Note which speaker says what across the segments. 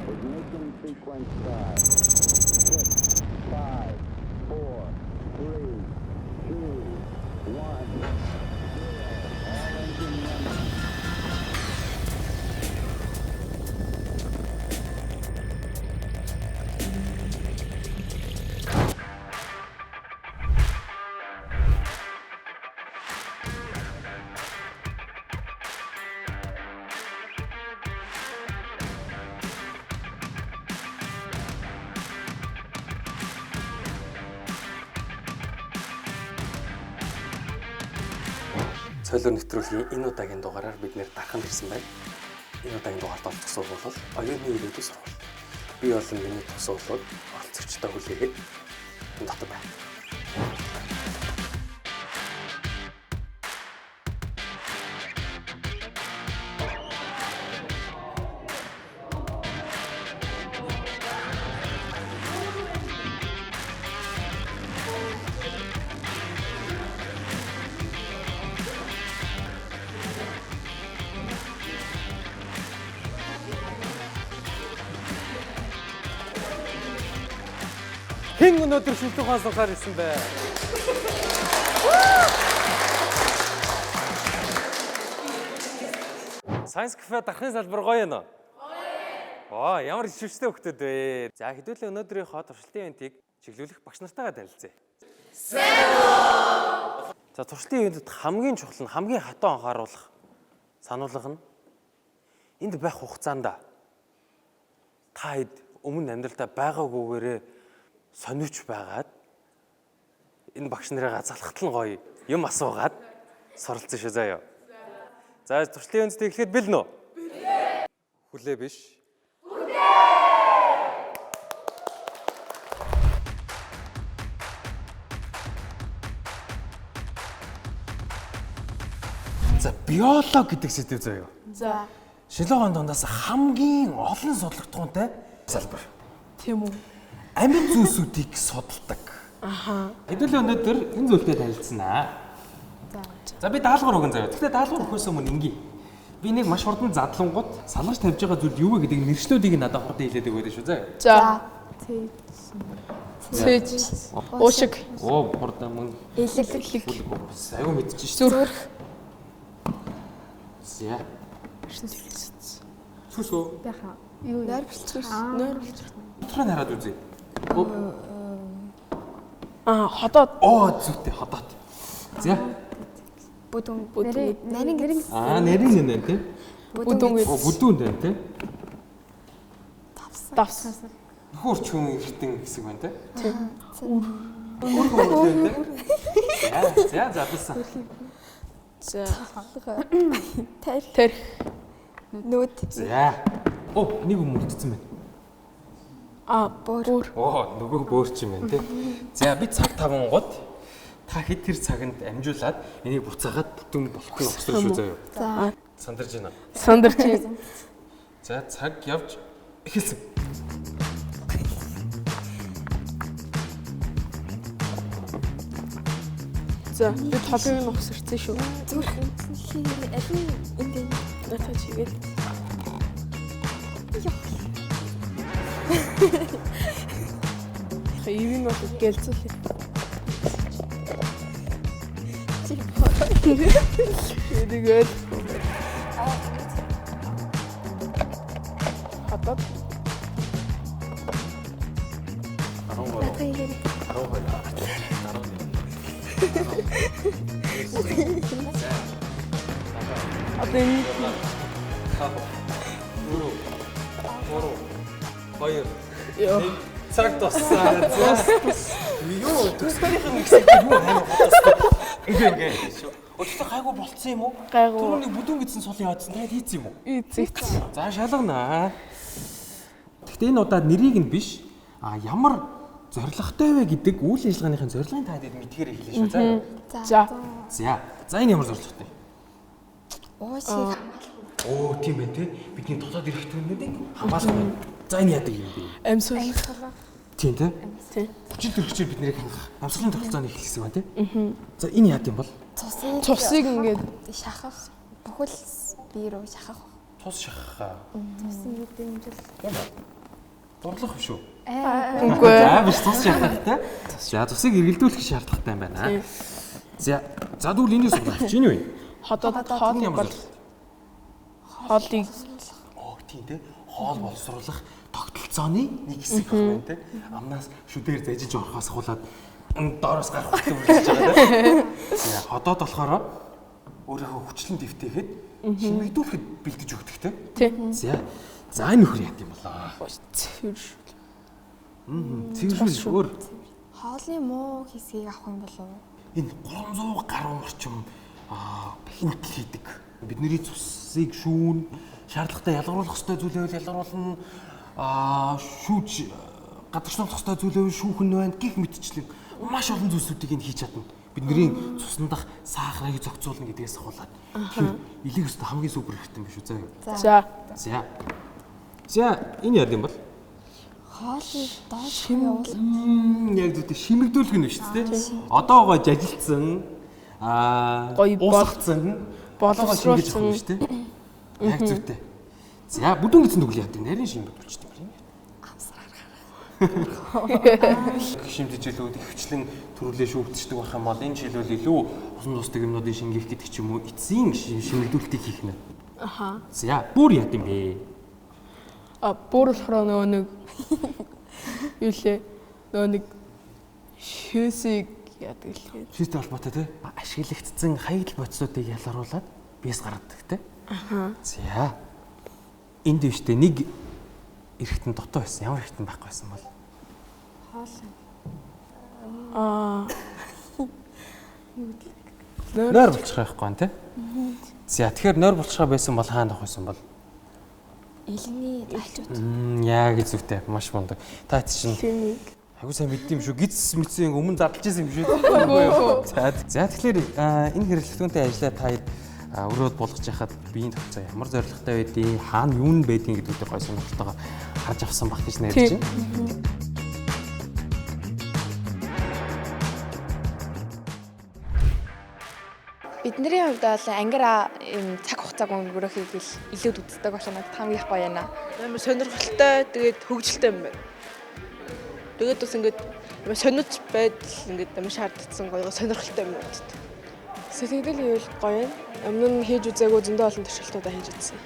Speaker 1: Ignition sequence start. 6, 5, 4, 3, 2, 1. All engine running.
Speaker 2: Солио нэвтрүүлгийн энэ удаагийн дугаараар бид нэр дархан ирсэн байна. Энэ удаагийн дугаард олдох сургууль бол оюуны ирээдүйн сургууль. Би болон миний тусуулууд оролцогчдоо хүлээгээд энэ дотор байна. Хэн өнөөдөр шилдэг хаасгаар ирсэн бэ? Science Cafe дархны салбар гоё юм уу? Гоё. Ямар ишвчтэй хөлтөд вэ? За хэдүүлээ өнөөдрийнхөө туршилтын ивэнтийг чиглүүлэх багш нартайгаа танилцъя. За туршилтын ивэнтэд хамгийн чухал нь хамгийн хатуу анхааруулах сануулга нь энд байх хугацаанд та хэд өмнө амьдралдаа байгаагүйгээрээ сонирч байгаад энэ багш нарыгаа залхахтал гоё юм асуугаад суралцсан шүү заяа. За туршлын үндэстэй эхлэхэд бэлэн үү? Бэлэн. Хүлээ биш. Хүлээ. За биологи гэдэг сэдв заяа.
Speaker 3: За.
Speaker 2: Шилүүгийн дундаас хамгийн олон судлагдхуунтай салбар.
Speaker 3: Тийм үү?
Speaker 2: Амьд зүйлсүүдийг судалдаг.
Speaker 3: Аха.
Speaker 2: Хэдүүлээ өнөөдөр энэ зүйлтэй танилцсанаа. За би даалгавар өгөн заяа. Гэхдээ даалгавар өгөхөөс өмнө ингийн. Би нэг маш хурдан задлангууд салгаж тавьж байгаа зүйл юу вэ гэдэг нэршлүүдийг надад хурдан хэлээд өгөөд шүү заяа.
Speaker 3: За. Цэж. Уушиг.
Speaker 2: Оо хурдан мөн.
Speaker 3: Элэглэг.
Speaker 2: Аюу мэдчихэж шүү.
Speaker 3: Зүрх.
Speaker 2: За. Сүсөө.
Speaker 3: Бяха. Юу? Нойрвч. Нойрвч.
Speaker 2: Түрэн хараад үзье.
Speaker 3: Ходоод.
Speaker 2: Оо зүйтэй ходоод. За.
Speaker 3: Бүдүүн. Нарийн.
Speaker 2: Нарийн нэ тий.
Speaker 3: Бүдүүн.
Speaker 2: Бүдүүн дээ тий.
Speaker 3: Давс.
Speaker 2: Хурч хүн ихтэн хэсэг байна тий.
Speaker 3: Тийм.
Speaker 2: За басан.
Speaker 3: За. Тэрх. Нүд.
Speaker 2: За. Оо нэг юм үлдсэн байна.
Speaker 3: Бөөр.
Speaker 2: Оо нөгөө бөөрч юм байна тий. За би цаг 5 гот та хэд тэр цаганд амжуулаад энийг буцаагаад бүтэн болохгүй өгсөн шүү заяа.
Speaker 3: За.
Speaker 2: Сандарч байна.
Speaker 3: Сандарч байна.
Speaker 2: За цаг явж эхэлсэн.
Speaker 3: За би толыг нь ухсарсан шүү.
Speaker 4: Зүрх алин энэ
Speaker 3: Натаа чигээд. Хэвийн бол гэлцүүлээ. Эдгээр. Хатад. Адын
Speaker 2: Хоёр.
Speaker 3: Йоо.
Speaker 2: Цаг тоссаа. Юу төсөрийнх нь гэсэн юу хайр бодсон. Ингээ. Өчигдөр гайгүй болцсон юм уу?
Speaker 3: Гайгүй.
Speaker 2: Түрүүний бүдүүн гэдсэн сул яадсан таад хийц юм уу?
Speaker 3: Ийцээч.
Speaker 2: За шалганаа. Гэхдээ энэ удаад нэрийг нь биш ямар зоригтой вэ гэдэг үйл ажиллагааныхын зорилгын та хэд мэдгээр хэлээ шүү.
Speaker 3: За.
Speaker 2: За энэ ямар зорилготой?
Speaker 4: уушиг
Speaker 2: Оо тийм байх те. Бидний дотоод ирэх төрнүүдийг хамгаалах байна. За энэ яадаг юм бэ?
Speaker 3: Амьсгал.
Speaker 2: Тийм те.
Speaker 3: Тийм.
Speaker 2: Хүчин төрөгчөөр бид нэрийг хангах амьсгалын тогтолцооны хэлсэн байна те. За энэ яад юм бол?
Speaker 4: цусыг
Speaker 3: Цусыг ингээд
Speaker 4: шахах бүхэл бие рүү шахах.
Speaker 2: Тус шахах.
Speaker 4: Тусын мэдрэмжил.
Speaker 2: Дурлах биш үү?
Speaker 3: Үгүй.
Speaker 2: За биш тус шахахтай. За тусыг эргэлдүүлэх шаардлагатай юм байна. За тэгвэл энийг судлаач. Энэ юу вэ?
Speaker 3: Хоолыг
Speaker 2: Ямар
Speaker 3: бол хоолыг
Speaker 2: тийм те хоол боловсруулах тогтолцооны нэг хэсэг байна те. Амнаас шүдээр зажиж орохоос хулаад доороос гарах хэрэгтэй үлдэж байгаа те. За ходоод болохоор өөрийнхөө хүчлэн дэвтээхэд шимэгдүүлэхэд бэлдэж өгдөг те.
Speaker 3: тий.
Speaker 2: За энэ нөхөр яд юм болоо. Цэвэршүүл өөр
Speaker 4: Хоолны муу хэсгийг авах юм болов уу?
Speaker 2: энэ 300 гаруй орчим үйлдэл хийдэг. Бидний цусыг шүүн, шаардлагатай ялгаруулах ёстой зүйлээ ялгаруулна, шүүж гадагшлуулах ёстой зүйлээ шүүхэн байна гэх мэтчлэн маш олон зүйлсүүдийг энэ хийж чадна. Бидний цуснах сахарыг зохицуулна гэдгээс хулаад. Тэгэхээр илэг өстө хамгийн супер хэрэгтэй юм биш үү? За энэ яа юм бол?
Speaker 4: Хоолыг доош явуул.
Speaker 2: Яг зөв шимэгдүүлэх нь шүү дээ. Одоо гоо жажилсан
Speaker 3: гоё
Speaker 2: боловсруулсан
Speaker 3: боловсруулсан
Speaker 2: шүү дээ. Яг зөвтэй. За бүдүүн гэсэн нүгэл яадаг нарийн шимэгдүүлчихдэг юм. Шимтгэлүүд ихвчлэн төрүүлээ шүүгдчихдэг байх юм бол энэ жишээлбэл илүү олон тусдаг юмнуудын шингээх гэдэг ч юм уу эцсийн шимэгдүүлэлтийг хийх нэ.
Speaker 3: Аха.
Speaker 2: За бүр яд юм бэ?
Speaker 3: Бүр болохоор нөгөө нэг юу лээ нөгөө нэг шүүсийг яадаг лээ.
Speaker 2: Шүүстэй холбоотой тий. Ашиглагдсан хаягдл бодисуудыг ялгаруулад биес гаргадаг тий.
Speaker 3: Аха.
Speaker 2: За. Энд дэвштэй нэг эрэхтэн дотоо байсан. Ямар эрэхтэн байхгүй байсан бол? Нойр болчих байхгүй юм тий. За тэгэхээр нойр болчихоо байсан бол хаана авах байсан бол?
Speaker 4: Илний даалчууд.
Speaker 2: Яг зөвтэй. Маш мундаг. Та чинь айгуу сайн мэддэм шүү. Гиз мэдсэн өмнө задлж байсан юм шүү. За тэгэхээр энэ хэрэглэгчтэй ажиллаа та өрөөд болгож яхад биеийн тогтцоо ямар зорилготой байдгийг, хаана юу нь байдгийг гэдэгт гой сонирхолтойгоо харж авсан баг гэж найдаж байна.
Speaker 5: Бидний хувьд бол ангира юм цаг хугацааг өнгөрөхийг илүү үздэг болох надад хамгийн их гоё байна.
Speaker 6: Амар сонирхолтой, тэгээд хөвгөлтэй юм байна. Тэгээд бас ингээд сониуч байдал ингээд амар шаардсан гоё сонирхолтой юм байна.
Speaker 7: Сэтгэл ийл гоё юм. Өмнө нь хийж үзээгүй зөндөө олон туршилтуудаа хийж үзсэн.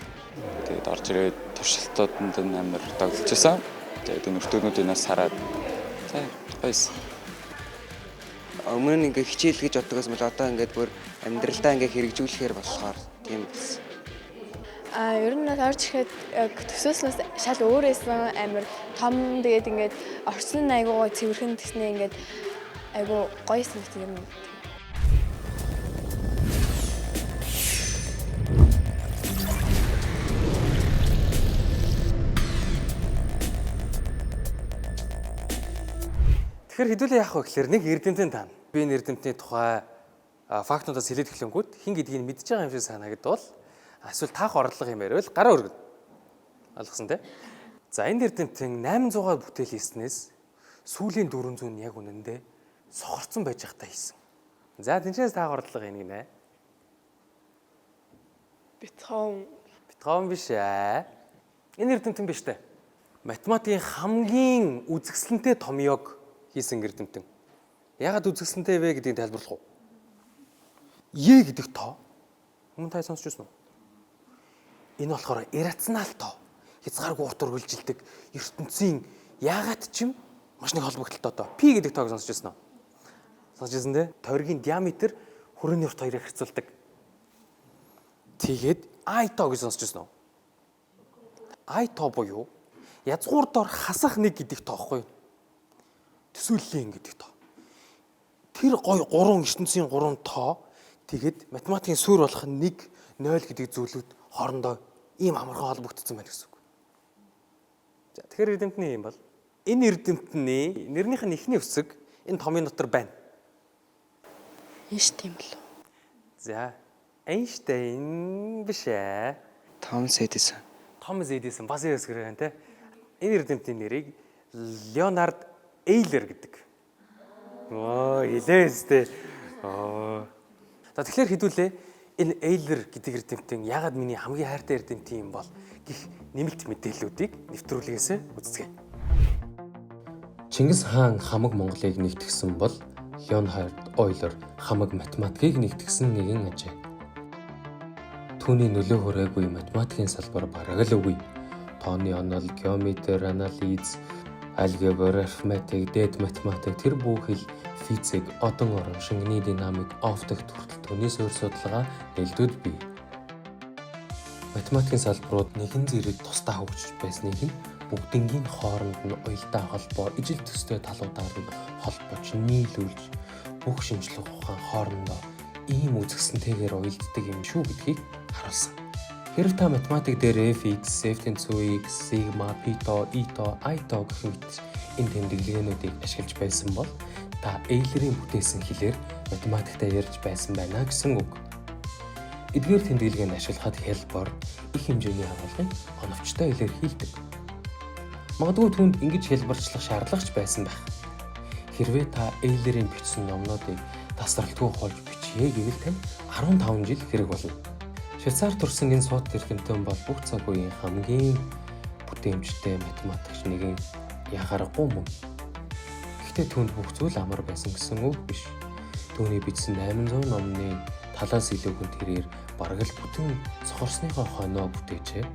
Speaker 8: Тэгээд орж ирээд туршилтууданд нь амар догдолж байсан. Тэгээд өнөртөөнүүдийн нас хараад гойсон.
Speaker 9: Өмнө нь ингээ хичээл гэж боддогоос мэл одоо ингээд бүр амьдралдаа ингээ хэрэгжүүлэхээр болохоор тийм болсон.
Speaker 5: Ер нь орж ирэхэд төсөөснөөс шал өөрөөсөн амар том тэгээд ингээд орчин нь айгуу цэвэрхэн гэснээ ингээд айгуу гоё санагдсан юм.
Speaker 2: Тэгэхээр хэдүүлээ яах вэ гэхээр нэг эрдэмтэн таана. Би энэ эрдэмтний тухай фактуудаас хэлээд эхлэнгүүт хин гэдгийг мэдж байгаа юм шиг санагдвал эсвэл таах орлого юм байвал гараа өргөн. Ойлгосон тий? За энэ эрдэмтэн 800-аар бүтээл хийснээс сүүлийн 400 нь яг үнэндээ сохорцсон байж байхдаа хийсэн. За тэнцээс таах орлого энийг нэ. Биткоин биш ээ. Энэ эрдэмтэн биш дээ. Математикийн хамгийн үзэсгэлэнтэй томьёог хийсэн эрдэмтэн. Яагаад үзэсгэлэнтэй вэ гэдгийг тайлбарлах уу? Е гэдэг тоо. Өмнө та сонсч байсан уу? Энэ болохоор иррационал тоо. Хязгааргүй урт үргэлжилдэг ертөнцийн яагаад ч юм маш нэг холбогдолтой тоо. Пи гэдэг тоог сонсч байсан уу? Сонсч байсан дээ. Тойргийн диаметр хүрээний урт хоёрыг харьцуулдаг. Тэгээд I тоо гэж сонсч байсан уу? I тоо буюу язгуур дор хасах нэг гэдэг тоо хгүй юу? Төсөөллийн гэдэг тоо. Тэр гой 3 ертөнцийн 3 тоо тэгээд математикийн суурь болох нь 1 0 гэдэг зүйлүүд хоорондоо ийм амархан холбогдсон байна гэсэн үг. За тэгэхээр эрдэмтний юм бол энэ эрдэмтний нэрнийх нь эхний үсэг энэ томын дотор байна.
Speaker 6: Эйнштейн болов.
Speaker 2: За Эйнштейн биш ээ.
Speaker 9: Томас Эдисон.
Speaker 2: Томас Эдисон бас ясгэр байна те. Энэ эрдэмтний нэрийг Леонард Эйлер гэдэг. Оо, илээс те. За тэгэхээр хэдүүлээ Энэ Эйлер гэдэг эрдэмтэн яагаад миний хамгийн хайртай эрдэмтэн юм бол гэх нэмэлт мэдээллүүдийг нэвтрүүлгээс үздэгэ. Чингис хаан хамаг Монголыг нэгтгэсэн бол Леонхард Ойлер хамаг математикийг нэгтгэсэн нэгэн ажээ. Түүний нөлөө хүрээгүй математикийн салбар бараг л үгүй. Тооны онол, геометри, анализ, алгебра, арифметик, дээд математик, тэр бүхэл физик, одон орон, шингэний динамик, оптик хүртэл түүний суурь судалгаа нээлтүүд бий. Математикийн салбарууд нэгэн зэрэг тусдаа хөгжиж байсныг нь бүгднгийн хооронд нь уялдаа холбоо, ижил төстэй талуудаар нь холбож, нийлүүлж бүх шинжлэх ухаан хоорондоо ийм үзэсгэлэнтэйгээр уялддаг юм шүү гэдгийг харуулсан. Хэрэг та математик дээр f(x), f(x), sigma, π, η, i-то гэх мэт энэ тэмдэглэгээнүүдийг ашиглаж байсан бол та Эйлерийн бүтээсэн хэлээр математикта ярьж байсан байна гэсэн үг. Эдгээр тэмдэглэгээг ашиглахад хэлбэр их хэмжээний агуулгыг оновчтой илэрхийлдэг. Магадгүй түүнд ингэж хэлбэрчлэх шаардлагач байсан байх. Хэрвээ та Эйлерийн бичсэн номнуудыг тасралтгүй хуулж бичье гэвэл тань 15 жил хэрэг болно. Швейцарт төрсэн энэ сууд эрдэмтэн бол бүх цаг үеийн хамгийн бүтээмжтэй математикч нэгэн яхаарахгүй мөн. Гэхдээ түүнд бүх зүйл амар байсан гэсэн үг биш. Түүний бичсэн 800 номны талаас илүүхэн тэрээр бараг л бүтэн цохорсныхоо хоноо бүтээжээ.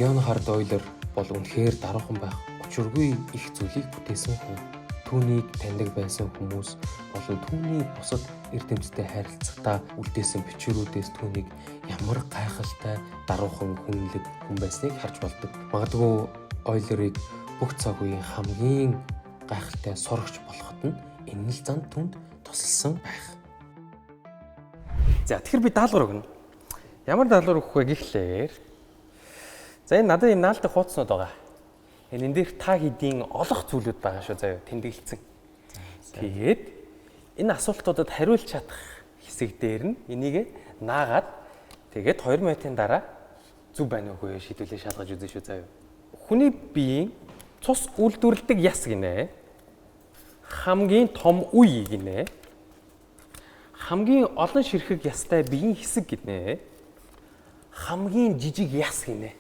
Speaker 2: Леонхард Ойлер бол үнэхээр даруухан байх учиргүй их зүйлийг бүтээсэн хүн. Түүнийг таньдаг байсан хүмүүс болон түүний бусад эрдэмтдтэй харилцахдаа үлдээсэн бичвэрүүдээс түүнийг ямар гайхалтай даруухан хүнлэг хүн байсныг харж болдог. Магадгүй Ойлерыг бүх цаг үеийн хамгийн гайхалтай сурагч болоход нь энэ л зан түнд тусалсан байх. За тэгэхээр би даалгавар өгнө. Ямар даалгавар өгөх вэ гэхлээр за энэ надад юм наалтах хуудснууд байгаа. Энэ дээр та хэдийн олох зүйлүүд байгаа шүү заяа тэмдэглэсэн. Тэгээд энэ асуултуудад хариулж чадах хэсэг дээр нь энийг наагаад тэгээд 2 минутын дараа зүв байна уугүй шийдвэлээ шалгаж үзэн шүү заяа. Хүний биеийн цус үйлдвэрлэдэг яс гинэ. Хамгийн том үе гинэ. Хамгийн олон ширхэг ястай биеийн хэсэг гинэ. Хамгийн жижиг яс гинэ.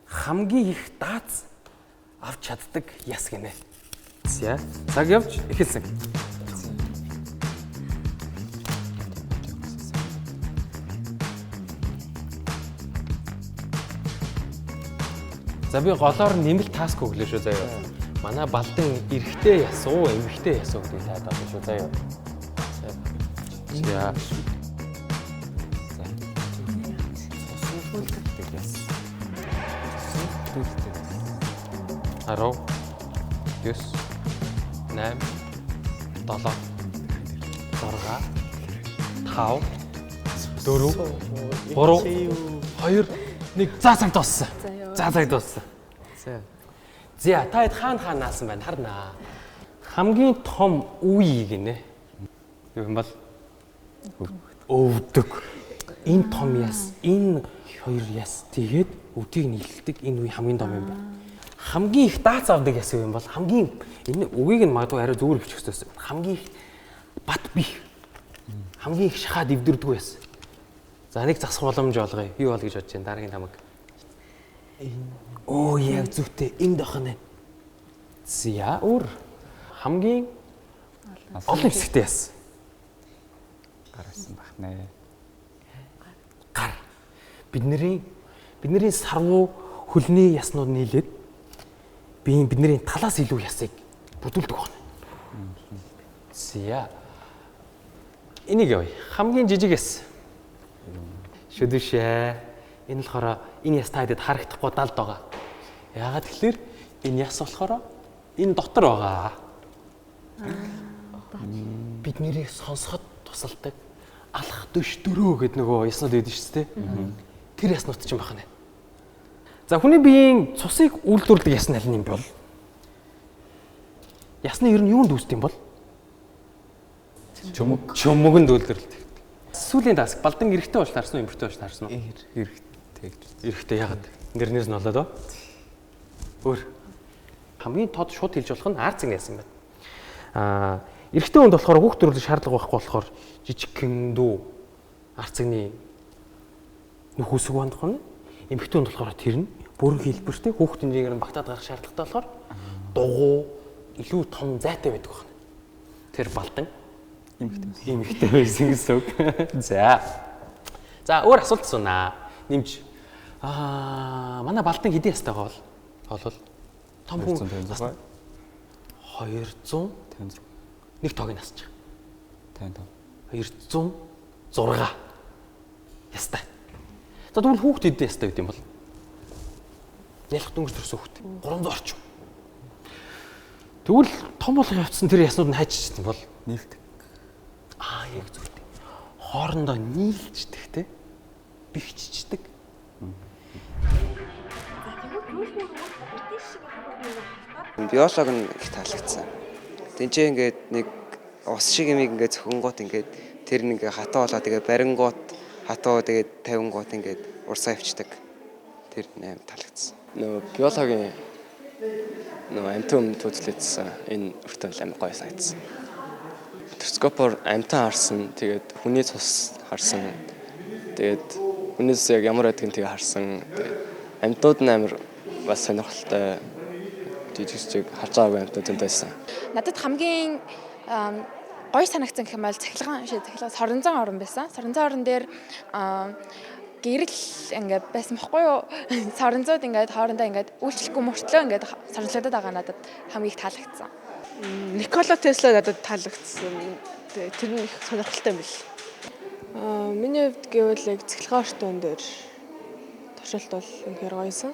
Speaker 2: Хамгийн их дац авч чаддаг яс гинэ. За цаг явж эхэлсэн. За би голоор нэмэлт таск өглөө шүү заяа. Манай балдан эрэгтэй яс уу, эмэгтэй яс уу гэдгийг таад байна шүү заяа. За. Арав 9 8 7 6 5 4 3 2 1 за цаг дууссан. За цаг дууссан. За та хэд хаана наасан байна харнаа. Хамгийн том үе гинэ. Юу юм бол өвдөг. Энэ том яс, энэ хоёр яс тэгээд өвдгийг нийлдэг энэ үе хамгийн том юм байна. Хамгийн их даац авдаг яс юм бол хамгийн энэ үгийг нь магадгүй арай зүгээр хөвчих гэсэн. Хамгийн их бат бих. Хамгийн их шахаад эвдэрдэг яс. За нэг засах боломж олгоё. Юу бол гэж бодож байна дараагийн хамаг. Оо яг зүгтээ энд охно. Зя өөр хамгийн олон хэсэгтэй яс.
Speaker 8: Гарсан байх нэ.
Speaker 2: Гар. Бидний сарвуу хөлний яснууд нийлээд бидний талаас илүү ясыг бүрдүүлдэг байна. Зя. Энийг явъя. Хамгийн жижиг яс. Шүдэшээ. Энэ болохоор энэ яс таадэд харагдахгүй далд байгаа. Яагаад тэгэхээр энэ яс болохоор энэ дотор байгаа. Бид нэрийг сонсоход тусалдаг алах дөш дөрөө гэдэг нөгөө яснууд байдаг шүү дээ. Тэр яснууд ч юм байна. За хүний биеийн цусыг үйлдвэрлэдэг яс нь аль нь юм бол? Ясны ер нь юунд үүсдэг юм бол? Чөмөгөнд үйлдвэрлэдэг. Сүүлийн даск балдан эрэхтэй болж таарсан уу, эмэгтэй болж таарсан уу? Эрэхтэй. Эрэхтэй яагаад? Нэрнээс нь болоод оо. Өөр. Хамгийн тод шууд хэлж болох нь арцэн яс юм байна. Эрэгтэй хүнд болохоор хүүхд төрүүлэх шаардлага байхгүй болохоор жижигхэн дүү арцагны нөхөсөг бандах нь. Эмэгтэй хүнд болохоор тэр нь бүрэн хэлбэртэй хүүхд хэмжээгээр нь багтаад гарах шаардлагатай болохоор дугуй илүү том зайтай байдаг байна. Тэр балдан эмэгтэй байсан гэсэн үг. За өөр асуулт асуунаа. Нэмж манай балдан хэдийн ястай бол том хүн 256 нэг тоог нь асчих. 206 ястай. За тэгвэл хүүхд хэдийн ястай байд юм бол? Ялах дөнгөж төрсөн хүүхд 300 орчим. Тэгвэл том болох явцсан тэр яснууд нь хайччихсан бол нийлдэг. Яг зүгтэй. Хоорондоо нийлждэг те. Бихччихдэг.
Speaker 9: Биолог нь их таалагдсан. Тэнцээ ингээд нэг ус шиг юм ингээд зөвхөнгөт ингээд тэр нэг хатаа болоо тэгээ барингууд хатаа тэгээ 50 гууд ингээд урсаа явчихдаг. Тэр нэм таалагдсан.
Speaker 10: Нөө биологийн амтан төдлөжсөн энэ өртөө амар гоё санагдсан. Микроскопоор амтан харсан, тэгээд хүний цус харсан. Тэгээд хүнээс яг ямар байдгийг тэгээ харсан. Амтууд нь амар бас сонирхолтой. Жижиг харж байгаагүй амтууд зөнтэйсэн.
Speaker 5: Надад хамгийн гоё санагдсан гэх юм бол цахилгаан соронзон орон байсан. Соронзон орон дээр гэрэл ингээд байсан бохгүй юу? Соронзууд ингээд хоорондоо ингээд үйлчлэхгүй мөртлөө ингээд соронзлуудад байгаа надад хамгийн их таалагдсан.
Speaker 6: Никола Тесла надад таалагдсан. Тэр нь их сонирхолтой юм бил.
Speaker 7: Миний хувьд гэвэл яг цахилгаан орчтон дээр туршилт бол үнэхээр гоёсэн.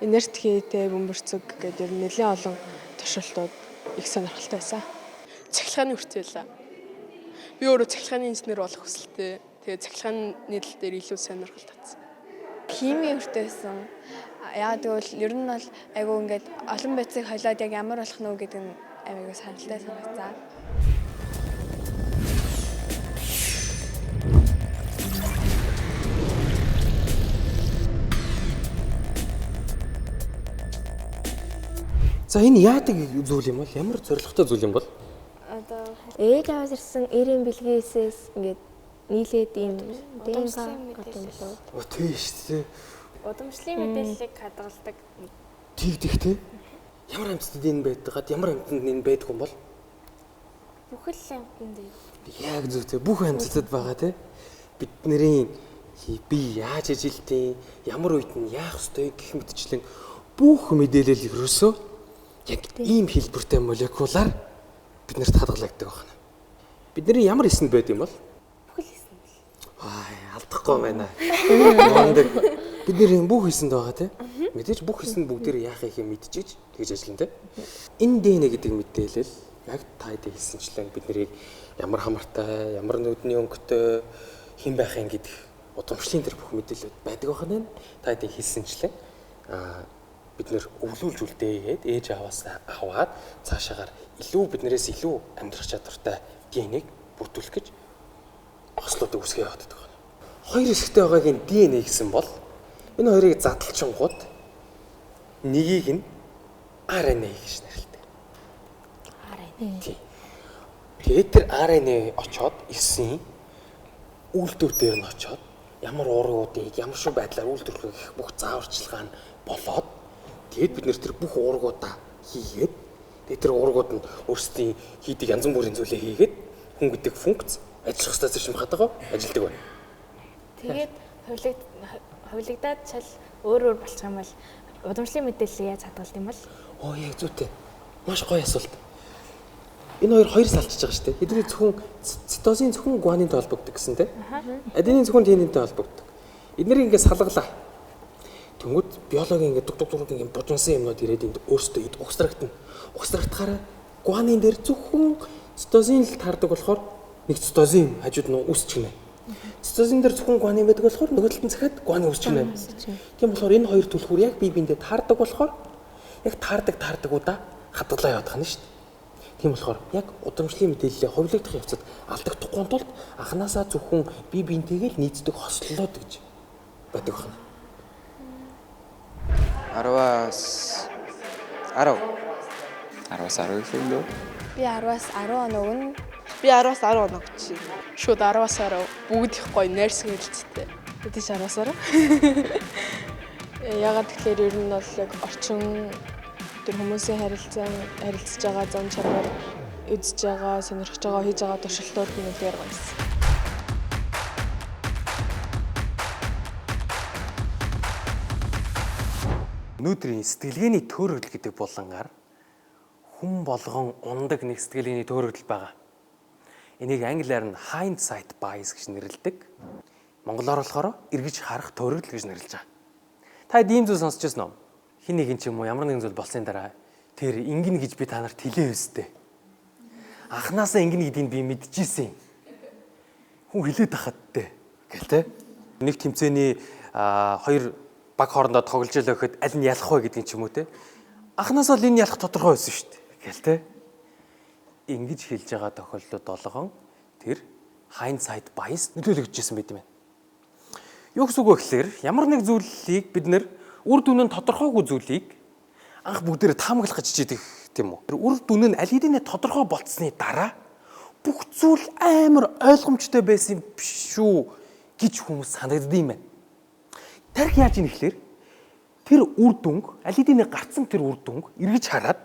Speaker 7: Инерт хийтэй бөмбөрцөг гэдэг ер нь нэлээд олон туршилтууд их сонирхолтой байсан.
Speaker 3: Цахилгааны хүртэл. Би өөрөө цахилгааны инженер болох хүсэлтэй. Тэгээд цахилгааны нийтлэл дээр илүү сонирхол татсан.
Speaker 5: Химийн хүртэйсэн. Яагаад гэвэл ер нь бол айгүй ингээд олон байцыг хойлоод яг ямар болох нь гэдэг нь айгүй саналтай санагцаа.
Speaker 2: За энэ яадаг зүйл юм бол ямар зорилготой зүйл юм бол?
Speaker 4: Одоо ээж аваас ирсэн эрийн бэлгээс ингээд нийлээд ийм дэм ба
Speaker 2: Тийш тий.
Speaker 11: Удамшлын мэдээллийг хадгалдаг.
Speaker 2: Тэгдэх тий. Ямар амьтад энэ байдгаад ямар амьтад энэ байдаг юм бол?
Speaker 11: Бүхэл амьтанд
Speaker 2: Яг зөв тий. Бүх амьтадад байгаа тий. Бидний би яаж ажилтیں۔ Ямар үед нь яах ёстой гэх мэтчлэн бүх мэдээлэл ерөөсөө яг ийм хэлбэртэй молекулаар биднэрт хадгалагддаг байна. Бидний ямар эсэнд байд юм бол?
Speaker 11: бүхэл эсэнд.
Speaker 2: Алдахгүй байна. Бидний бүх эсэнд байгаа тий. Мэдээж бүх эсэнд бүгдээр яах юм мэдчихэж тэгж ажиллана тий. Энэ ДНХ гэдэг мэдээлэл яг таад хэлсэнчлэн биднийг ямар хамартай, ямар нүдний өнгөтэй хэн байх юм гэдэг удамшлын тэр бүх мэдээлэлүүд байдаг байна. Таад хэлсэнчлэн бид нэр өвлүүлж үлдээгээд ээж аваас аваад цаашаагаар илүү биднээс илүү амьдрах чадвартай ДНХ-г бүрдүүлэх гэж ослуудыг үсгээ яваад байгаа. Хоёр хэсэгтэй байгаагийн ДНХ гэсэн бол энэ хоёрыг задлчингууд нэгийг нь RNA гэж нэрлэдэг. RNA. Тэгээд тэр RNA очоод эсийн үйлдвэр дээр нь очоод ямар уургуудыг ямар шиг байдлаар үйлдвэрлэх гэх бүх зааварчилгаа нь болоод тэгээд бид нэр тэр бүх уургуудаа хийгээд тэгээд тэр уургууд нь өөрсдийн хийдэг янз бүрийн зүйлээ хийгээд хүн гэдэг функц ажиллах ёстой зэвшин хатагаа ажилдаг байна.
Speaker 11: Тэгээд хувилагдаад чал өөр болчих юм бол удамшлын мэдээллийг яаж хадгалт юм бол?
Speaker 2: Яг зүйтэй. Маш гоё асуулт. Энэ хоёр салчиж байгаа шүү дээ. Эдгээр зөвхөн цитозын зөвхөн гуанинтай холбогддог гэсэн тийм. Аденийн зөвхөн ТНН-тэй холбогддог. Эднэрийг ингээд салгалаа. Тэнгүүд биологийн ингээд дуг ингээд бужинсан юмнууд ирээд энд өөрсдөө ид угсрагдана. Угсрагдахаараа гуанин дээр зөвхөн цитозин л таардаг болохоор нэг цитозин хажууд нь үсчихнэ. Цитозин дээр зөвхөн гуанин байдаг болохоор нөгөө талд нь захиад гуанин үсчихнэ. Тийм болохоор энэ хоёр түлхүүр яг бие биендээ таардаг болохоор яг таардагуудаа хадгалаа явах нь шүү дээ. Тийм болохоор яг удамшлын мэдээллээ хувилагдах явцад алдагдахгүй тулд анханасаа зөвхөн бие биентэйгээ л нийцдэг хослолоод гэж байдаг байна.
Speaker 9: 10-аас 10
Speaker 8: 10-аас 10 гэх юм дөө.
Speaker 5: Би 10-аас 10 он өгнө.
Speaker 6: Би 10-аас 10 он өгч байна.
Speaker 3: Шууд 10-аас 10 бүгд их гоё найрс хэлцтэй.
Speaker 7: Тэдний 10-аас 10. Ягаад тэгэхээр ер нь бол яг орчин тэр хүмүүсийн харилцаж байгаа зам чанар, үзэж байгаа, сонирхож байгаа, хийж байгаа туршилтууд нь үнэхээр гоё юмсан.
Speaker 2: Өнөөдрийн сэтгэлгээний төөрөгдөл гэдэг булангаар хүн болгон ундаг нэг сэтгэлгээний төөрөгдөл байгаа. Энийг англиар нь hindsight bias гэж нэрлэдэг. Монголоор болохоор эргэж харах төөрөгдөл гэж нэрлэж байгаа. Та ийм зүйл сонсч байсан уу? Хин нэгэн ч юм уу ямар нэгэн зүйл болсон дараа тэр ингэнэ гэж би та нарт хэлээ өстэй. Анханасаа ингэнэ гэдгийг би мэдчихсэн. Хүн хэлээд тахад те гэл те. Нэг тэмцээний хоёр баг хоорондоо тоглож ялаа гэхэд аль нь ялах вэ гэдгийг ч юм уу те. Анханасаа л энэ ялах тодорхой байсан шүү дээ гэл те. Ингэж хэлж байгаа тохиолдлууд болгон тэр hindsight bias нөлөөлөгдөжсэн байт юм байна. Юу гэсэн үг вэ гэхээр ямар нэг зүйлийг бид нэр үр дүн нь тодорхойгүй зүйлийг анх бүгдээрээ таамаглах гэж хичээдэг тийм үү. Үр дүн нь аль хэдийнэ тодорхой болцсны дараа бүх зүйл амар ойлгомжтой байсан биш шүү гэж хүмүүс санагддаг юм байна. Тарих яаж ийм гэхээр тэр үр дүнг аль хэдийнэ гарцсан тэр үр дүнг эргэж хараад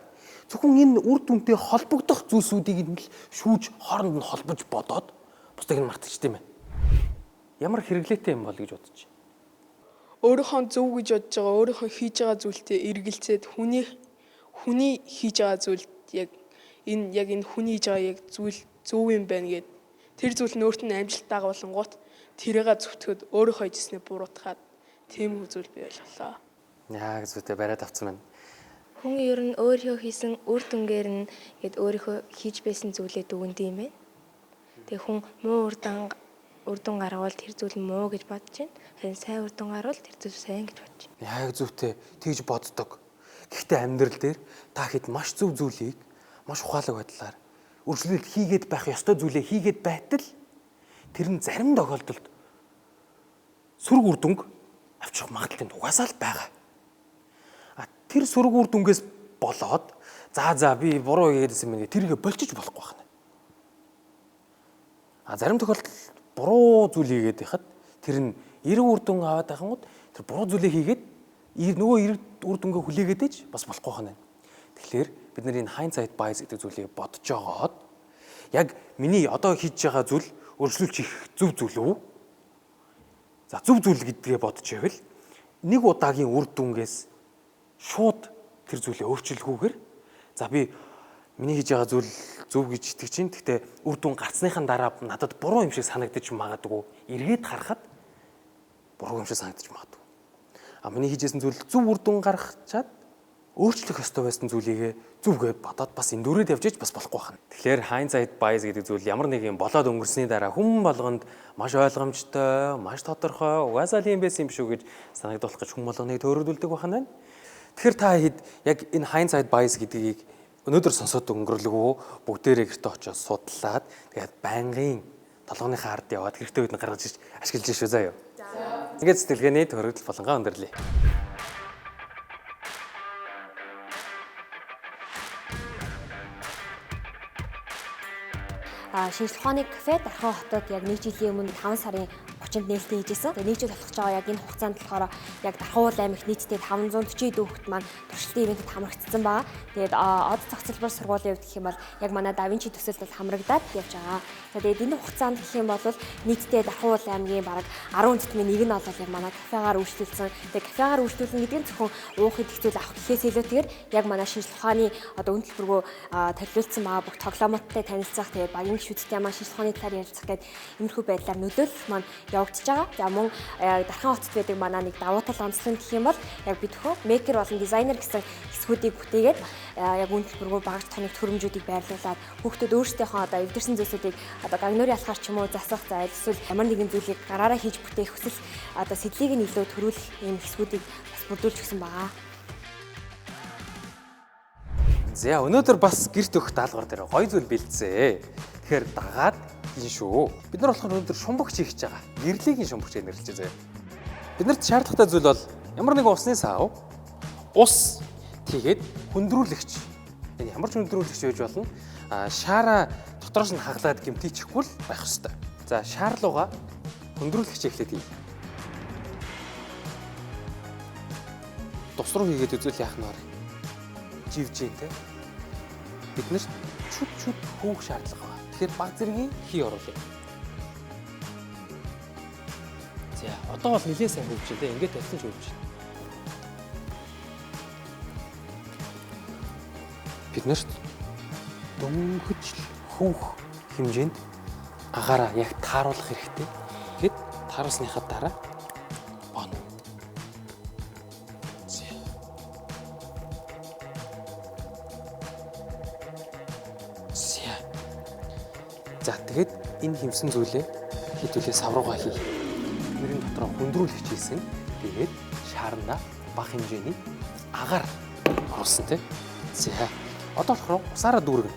Speaker 2: зөвхөн энэ үр дүнтэй холбогдох зүйлсүүдийг нь л шүүж хооронд нь холбож бодоод бусдыг нь мартчихдаг юм байна. Ямар хэрэглээтэй юм бол гэж бодож байна.
Speaker 3: Өөрийнхөө зөв гэж бодож байгаа, өөрийнхөө хийж байгаа зүйлтэй эргэлзээд хүний хийж байгаа зүйлд яг энэ хүний хийж байгаа яг зүйл зөв юм байна гэд тэр зүйл нь өөрт нь амжилт дагуулангуут тэрийгээ зүтгэхэд өөрийнхөө хийснээ буруутгаад тийм зүйл бий боллоо.
Speaker 2: Яг зүйтэй бариад авсан байна.
Speaker 4: Хүн ер нь өөрийнхөө хийсэн үр дүнгээр нь гээд өөрийнхөө хийж байсан зүйлээ дүгнэдэг юм байна. Тэгээ хүн муу үр дүн гаргавал тэр зүйл нь муу гэж бодож байна. Харин сайн үр дүн гарвал тэр зүйл сайн гэж бодож байна.
Speaker 2: Яг зүйтэй тэгж боддог. Гэхдээ амьдрал дээр та хэд маш зөв зүйлийг маш ухаалаг байдлаар үргэлжлүүлээд хийгээд байх ёстой зүйлээ хийгээд байтал тэр нь зарим тохиолдолд сөрөг үр дүнг авчих магадлалын угаасаа л байгаа. Тэр сөрөг үр дүнгээс болоод за би буруу хийгээдсэн мэнэ тэргээ болчих болохгүй байна. Зарим тохиолдолд буруу зүйл хийгээд байхад тэр нь эрэг үр дүн аваад байхангууд тэр буруу зүйлээ хийгээд нөгөө эрэг үр дүнгээ хүлээгээд ээж бас болохгүй байна. Тэгэхээр бид нар энэ hindsight bias гэдэг зүйлийг бодож байгаад яг миний одоо хийж байгаа зүйл өргөжлүүлж хийх зөв зүйл үү? За зөв зүйл гэдгээ бодож байвал нэг удаагийн үр дүнгээс шууд тэр зүйлээ өөрчилгүйгээр за би миний хийж байгаа зүйл зөв гэж итгэж чинь. Гэхдээ үр дүн гарцныхаа дараа надад буруу юм шиг санагдаж магадгүй. Эргээд харахад буруу юм шиг санагдаж магадгүй. Миний хийжсэн зүйл зөв үр дүн гаргачаад өөрчлөх ёстой байсан зүйлийг зөв гэд бодоод бас эндүрээд явж иж бас болохгүй байна. Тэгэхээр hindsight bias гэдэг зүйл ямар нэг юм болоод өнгөрсний дараа хүн болгонд маш ойлгомжтой, маш тодорхой, угаасаа л юм байсан юм шүү гэж санагдуулах гэж хүн болгоныг төөрөлдүүлдэг байна. Тэгэхээр та хэд яг энэ hindsight bias гэдгийг өнөөдөр сонсоод өнгөрлөгөө бүгдээрээ гэртээ очиж судлаад тэгээд байнгын толгойнхаа ард яваад хэрэгтэй үед нь гаргаж ирж ашиглаж шүү заяа. Ингээд сэтгэлгээний төөрөгдөл болонгаа өндөрлөе.
Speaker 12: Шинжлэх ухааны кафе Дархан хотод яг 1 жилийн өмнө 5 сарын 30-нд нээлттэй хийжсэн. Тэгээ 1 жил болох байгаа яг энэ хугацаанд болохоор яг Дархан уул аймагт нийтдээ 540 хүүхэд маань туршилтын ивэнтэд хамрагдсан байгаа. Тэгээд од цогцлбор сургуулийн хувьд гэх юм бол яг манай Да Винчи төсөлд бол хамрагдаад явж байгаа. Тэгээд энэ хугацаанд гэх юм бол нийтдээ Дархан уул аймгийн бараг 10 үндэстний нэг нь бол яг манай кафегаар үйлчлүүлсэн. Тэгээд кафегаар үйлчлүүлэн гэдэг нь зөвхөн уух идэх зүйл авах гэхээс илүүтэйгээр яг манай шинжлэх ухааны одоо үн төлбөргөө төлөвлөсөн байгаа бүх тоглоомуудтай танилцах тэгээд багийн шүттэй маань шинжлэх ухааны талаар ярилцах гэдэг иймэрхүү байдлаар нөлөөлөл маань явагдаж байгаа. За мөн Дархан хотод байдаг манай нэг давуу тал онцлог гэх юм бол яг бид хөө мейкер болон дизайнер гэсэн хэсгүүдийг бүтээгээд яг үн төлбөргөө багаж тоног төхөөрөмжүүдийг байрлуулад хүүхдүүд өөрсдийнхөө одоо эвдэрсэн зүйлсүүдийг одоо гагнуурын алхаар ч юм уу засах за эсвэл ямар нэгэн зүйлийг гараараа хийж бүтээх хүсэл одоо сэтлийг нь илүү төрүүлэх ийм хэсгүүдийг бас бүрдүүлж өгсөн байгаа.
Speaker 2: За өнөөдөр бас гэрт өгөх даалгавар дээр гоё зүйл бэлдсэн. Тэгэхээр дагаад ин шүү. Бид нар болохоор өнөөдөр шумбагч хийж байгаа. Гэрлийн шумбагчийг нэрлэж заяа. Биднэрт шаардлагатай зүйл бол ямар нэгэн усны сав, ус, тэгээд хүндрүүлэгч. Энэ ямар ч өндрүүлэгч байж болно. Шаараа дотроос нь хаглаад гэмтээчихгүй л байх ёстой. За шаар руугаа өндрүүлэгч эхлээд хий. Тус руу хийгээд үзвэл яах нь вэ? Живжээ те. Бид нэр чүт хөөх шаардлага байна. Тэгэхээр баг зэргийн хий оруулъя. За одоо бол нэлээд сайн хөвж дээ. Ингээд тавьсан ч хөвж. Бид нарт дөнгөж хөөх хэмжээнд агаараа яг тааруулах хэрэгтэй. Тэгэхэд тааруулсныхаа дараа боно. За тэгээд энэ хэмсэн зүйлээ хэдүүлээ савруугаа хий. Нэрийн дотроо хөндрүүлэгч хийсэн. Тэгээд шаарнда бага хэмжээний агаар оруулсан тийм. За одоо болохоор усаараа дүүргэнэ.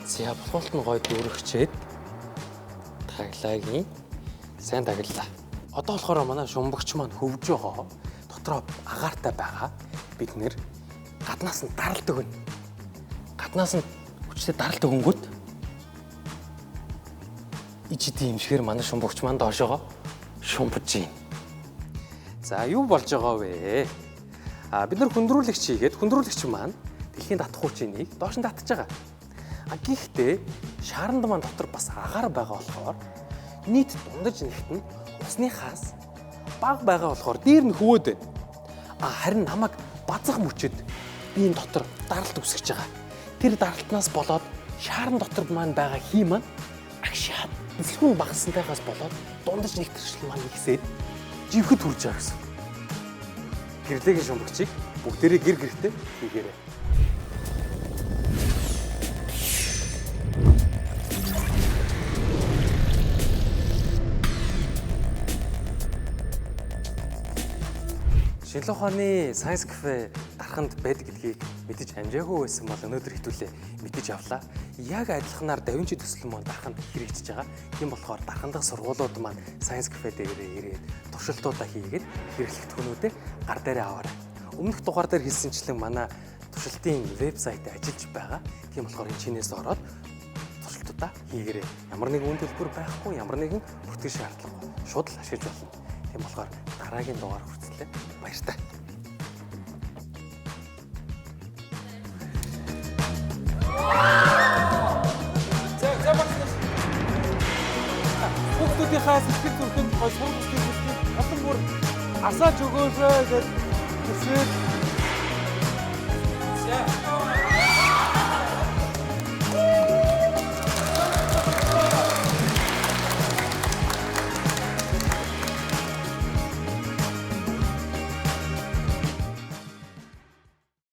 Speaker 2: За болохоолт нь гой дүүргчээд таглагийн сайн таглалаа. Одоо болохоор манай шумбагч маань хөвж байгаа. Дотроо агаартай байгаа. Бид нэр гаднаас нь даралт өгнө. Гаднаас нь хүчтэй даралт өгөнгөт ичид юм шигээр манай шумбагч маань доошоо шумбаж байна. За юу болж байгаа вэ? Бид нар хөндрүүлэгч хийгээд хөндрүүлэгч маань дэлхийн татах хүчийг доош нь татж байгаа. Гэхдээ шааранд маань дотор бас агаар байгаа болохоор нийт дундаж нэгт нь усныхаас бага байгаа болохоор дээр нь хөвөөд байна. Харин намайг базах мөчөд би энэ дотор даралт үсгэж байгаа. Тэр даралтнаас болоод шаарн дотор маань байгаа хий маань агшаад бүсгүй багасантайгаас болоод дундаж нэгтэршил маань ихсээд живхэд хүрж байгаа гэсэн. Гэрлэгийн шумбагчийг бүгдээрээ гэр гэртээ хийгээрэй. Шинжлэх ухааны Science Cafe дарханд байдаг гэдгийг мэдэж амжаагүй байсан бол өнөөдөр хитүүлээ мэдэж авлаа. Яг адилханаар Да Винчи төсөл маань дарханд хэрэгжиж байгаа. Тийм болохоор дархандах сургуулиуд маань Science Cafe дээрээ ирээд туршилтуудаа хийгээд хэрэглэгдэхүүнүүдээ гар дээрээ аваарай. Өмнөх дугаар дээр хэлсэнчлэн манай туршилтын вебсайт ажиллаж байгаа. Тийм болохоор энэ чинээс ороод туршилтуудаа хийгээрэй. Ямар нэгэн үн төлбөр байхгүй, ямар нэгэн бүтгэл шаардлагагүй. Шууд л ашиглаж болно. Тийм болохоор дараагийн дугаар хүртэл баяртай. За багш. Хүүхдүүдийнхээ сэтгэл зүрхэнд сургууль бүсгийн олон бүр асааж өгөөрэй гэж хүсэж